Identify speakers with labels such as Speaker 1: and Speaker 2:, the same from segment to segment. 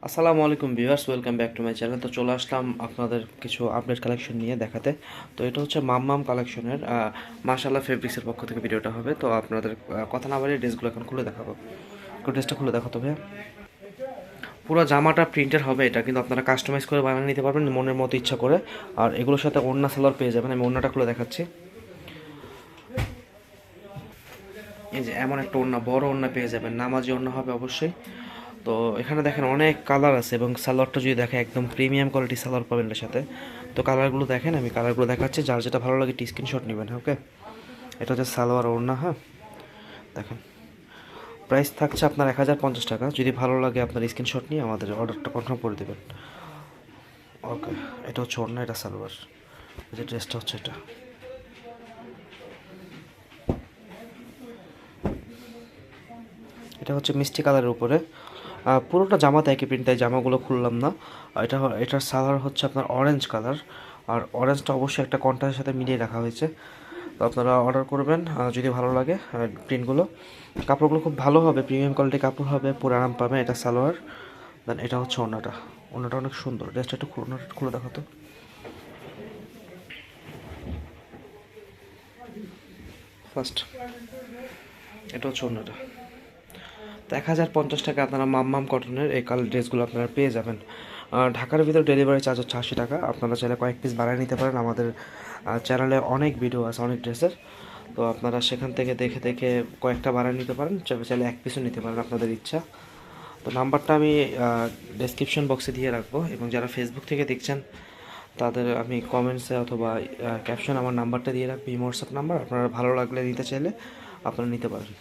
Speaker 1: আসসালামু আলাইকুম viewers, welcome back to my channel. তো চলে আসলাম আপনাদের কিছু আপডেট কালেকশন নিয়ে দেখাতে। তো এটা হচ্ছে মাম্মাম কালেকশনের মাশাআল্লাহ ফেব্রিক্সের পক্ষ থেকে ভিডিওটা হবে। তো আপনাদের কথা না বাড়িয়ে ড্রেসগুলো এখন খুলে দেখাবো। একটু ড্রেসটা খুলে দেখাতো ভাইয়া। পুরো জামাটা প্রিন্টের হবে, এটা কিন্তু আপনারা কাস্টমাইজ করে বানিয়ে নিতে পারবেন মনের মতো ইচ্ছা করে। আর এগুলোর সাথে ওড়না সালোয়ার পেয়ে যাবেন। আমি ওড়নাটা খুলে দেখাচ্ছি। এই যে এমন একটা ওড়না, বড় ওড়না পেয়ে যাবেন, নামাজি ওড়না হবে অবশ্যই। তো এখানে দেখেন অনেক কালার আছে এবং সালোয়ারটা যদি দেখেন একদম প্রিমিয়াম কোয়ালিটি সালোয়ার পাবেন এর সাথে। তো কালারগুলো দেখেন, আমি কালারগুলো দেখাচ্ছি, যার যেটা ভালো লাগে টি স্ক্রিনশট নেবেন। ওকে, এটা হচ্ছে সালোয়ার ওড়না। হ্যাঁ, দেখেন প্রাইস থাকছে আপনার 1050 টাকা। যদি ভালো লাগে আপনার স্ক্রিনশট নিয়ে আমাদের অর্ডারটা কনফার্ম করে দেবেন। ওকে, এটা হচ্ছে ওড়না, এটা সালোয়ার, এই যে ড্রেসটা হচ্ছে এটা। এটা হচ্ছে মিষ্টি কালারের উপরে পুরোটা জামাতে একই প্রিন্ট, তাই জামাগুলো খুললাম না। এটার সালোয়ার হচ্ছে আপনার অরেঞ্জ কালার, আর অরেঞ্জটা অবশ্যই একটা কন্ট্রাস্টের সাথে মিলিয়ে রাখা হয়েছে। তো আপনারা অর্ডার করবেন যদি ভালো লাগে। প্রিন্টগুলো, কাপড়গুলো খুব ভালো হবে, প্রিমিয়াম কোয়ালিটির কাপড় হবে, পুরো আরাম পাবেন। এটা সালোয়ার, দেন এটা হচ্ছে ওড়নাটা। ওড়নাটা অনেক সুন্দর। ড্রেসটা একটু খুলে দেখাতো। ফার্স্ট এটা হচ্ছে ওড়নাটা। তো 1050 টাকা আপনারা মাম্মাম কটনের এই কালার ড্রেসগুলো আপনারা পেয়ে যাবেন। ঢাকার ভিতরে ডেলিভারি চার্জ হচ্ছে 80 টাকা। আপনারা চাইলে কয়েক পিস বাড়ায় নিতে পারেন। আমাদের চ্যানেলে অনেক ভিডিও আছে অনেক ড্রেসের, তো আপনারা সেখান থেকে দেখে দেখে কয়েকটা বাড়ায় নিতে পারেন, চাইলে এক পিসও নিতে পারেন, আপনাদের ইচ্ছা। তো নাম্বারটা আমি ডেসক্রিপশন বক্সে দিয়ে রাখবো, এবং যারা ফেসবুক থেকে দেখছেন তাদের আমি কমেন্টসে অথবা ক্যাপশন আমার নাম্বারটা দিয়ে রাখবো, ইমো হোয়াটসঅ্যাপ নাম্বার। আপনারা ভালো লাগলে নিতে চাইলে আপনারা নিতে পারেন।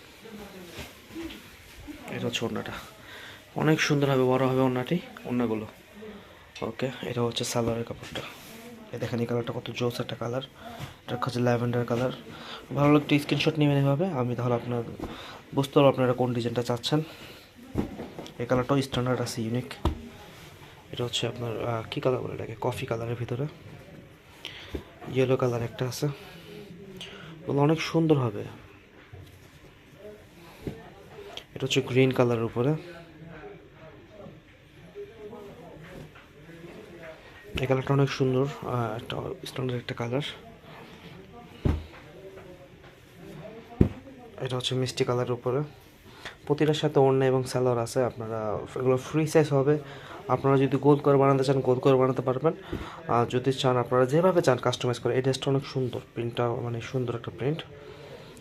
Speaker 1: এটা হচ্ছে ওড়নাটা, অনেক সুন্দর হবে, বড় হবে ওড়নাটি, ওড়নাগুলো। ওকে, এটা হচ্ছে সালোয়ারের কাপড়টা। এই দেখেন এই কালারটা কত জোস একটা কালার। এটা হচ্ছে ল্যাভেন্ডার কালার। ভালো লাগলে স্ক্রিনশট নেবেন এভাবে, আমি তাহলে আপনার বুঝতে পারবো আপনারা কোন ডিজাইনটা চাচ্ছেন। এই কালারটাও স্ট্যান্ডার্ড আছে, ইউনিক। এটা হচ্ছে আপনার কী কালার বলে এটাকে, কফি কালারের ভিতরে ইয়েলো কালার একটা আছে। এগুলো অনেক সুন্দর হবে। এটা হচ্ছে গ্রিন কালারের উপরে। এই কালারটা অনেক সুন্দর, একটা স্ট্যান্ডার্ড একটা কালার। এটা হচ্ছে মিষ্টি কালারের উপরে। প্রতিটার সাথে ওড়না এবং সালোয়ার আছে। আপনারা এগুলো ফ্রি সাইজ হবে। আপনারা যদি গোল করে বানাতে চান গোল করে বানাতে পারবেন, আর যদি চান আপনারা যেভাবে চান কাস্টমাইজ করে। এই ড্রেসটা অনেক সুন্দর, প্রিন্টটা মানে সুন্দর একটা প্রিন্ট।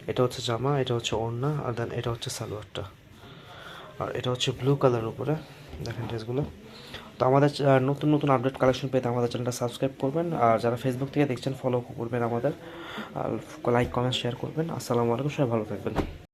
Speaker 1: এটা হচ্ছে জামা, এটা হচ্ছে ওড়না, আর দেন এটা হচ্ছে সালোয়ারটা। আর এটা হচ্ছে ব্লু কালারের উপরে। দেখেন ড্রেসগুলো। তো আমাদের নতুন নতুন আপডেট কালেকশন পেতে আমাদের চ্যানেলটা সাবস্ক্রাইব করবেন, আর যারা ফেসবুক থেকে দেখছেন ফলো করবেন আমাদের, আর লাইক কমেন্ট শেয়ার করবেন। আসসালামু আলাইকুম, সবাই ভালো থাকবেন।